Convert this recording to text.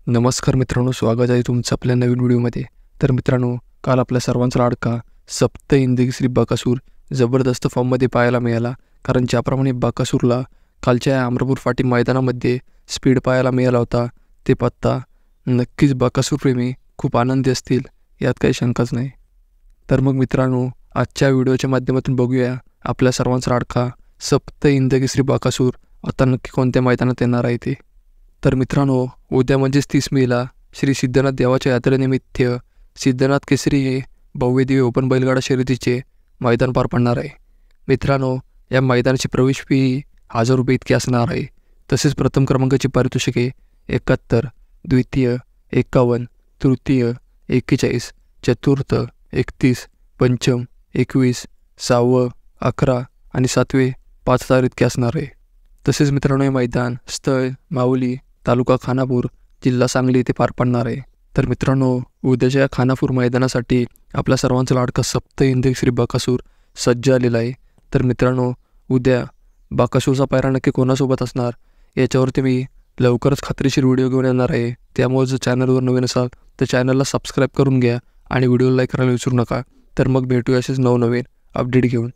नमस्कार मित्रांनो, स्वागत आहे तुमचं आपल्या नवीन व्हिडिओमध्ये। तर मित्रांनो, काल आपल्या सर्वांचा लाडका सप्त इंदगी बकासूर जबरदस्त फॉर्ममध्ये पाहायला मिळाला। कारण ज्याप्रमाणे बकासूरला कालच्या अमरापूर फाटी मैदानामध्ये स्पीड पाहायला मिळाला होता, ते पाहता नक्कीच बकासूर प्रेमी खूप आनंदी असतील, यात काही शंकाच नाही। तर मग मित्रांनो, आजच्या व्हिडिओच्या माध्यमातून बघूया आपल्या सर्वांचा लाडका सप्त इंदगी बकासूर आता नक्की कोणत्या मैदानात येणार आहे ते। तर मित्रांनो, उद्या म्हणजेच 30 मेला श्री सिद्धनाथ देवाच्या यात्रेनिमित्त सिद्धनाथ केसरी हे भव्यदिव्य ओपन बैलगाडा शर्यतीचे मैदान पार पडणार आहे। मित्रांनो, या मैदानाची प्रवेश फी 1000 रुपये इतकी असणार आहे। तसेच प्रथम क्रमांकाची पारितोषिके 71, द्वितीय 51, तृतीय 41, चतुर्थ 31, पंचम 21, 6वं 11 आणि 7वे 5000 इतके असणार आहे। तसेच मित्रांनो, हे मैदान स्थळ माऊली, तालुका खानापूर, जिल्हा सांगली येथे पार पडणार आहे। तर मित्रांनो, उद्याच्या या खानापूर मैदानासाठी आपल्या सर्वांचा लाडका सप्त इंदगी बकासूर सज्ज आलेला आहे। तर मित्रांनो, उद्या बकासूरचा पायरा नक्की कोणासोबत असणार याच्यावरती मी लवकरच खात्रीशीर व्हिडिओ घेऊन येणार आहे। त्यामुळे जर चॅनलवर नवीन असाल तर चॅनलला सबस्क्राईब करून घ्या आणि व्हिडिओला लाईक करायला विसरू नका। तर मग भेटूया असेच नवनवीन अपडेट घेऊन।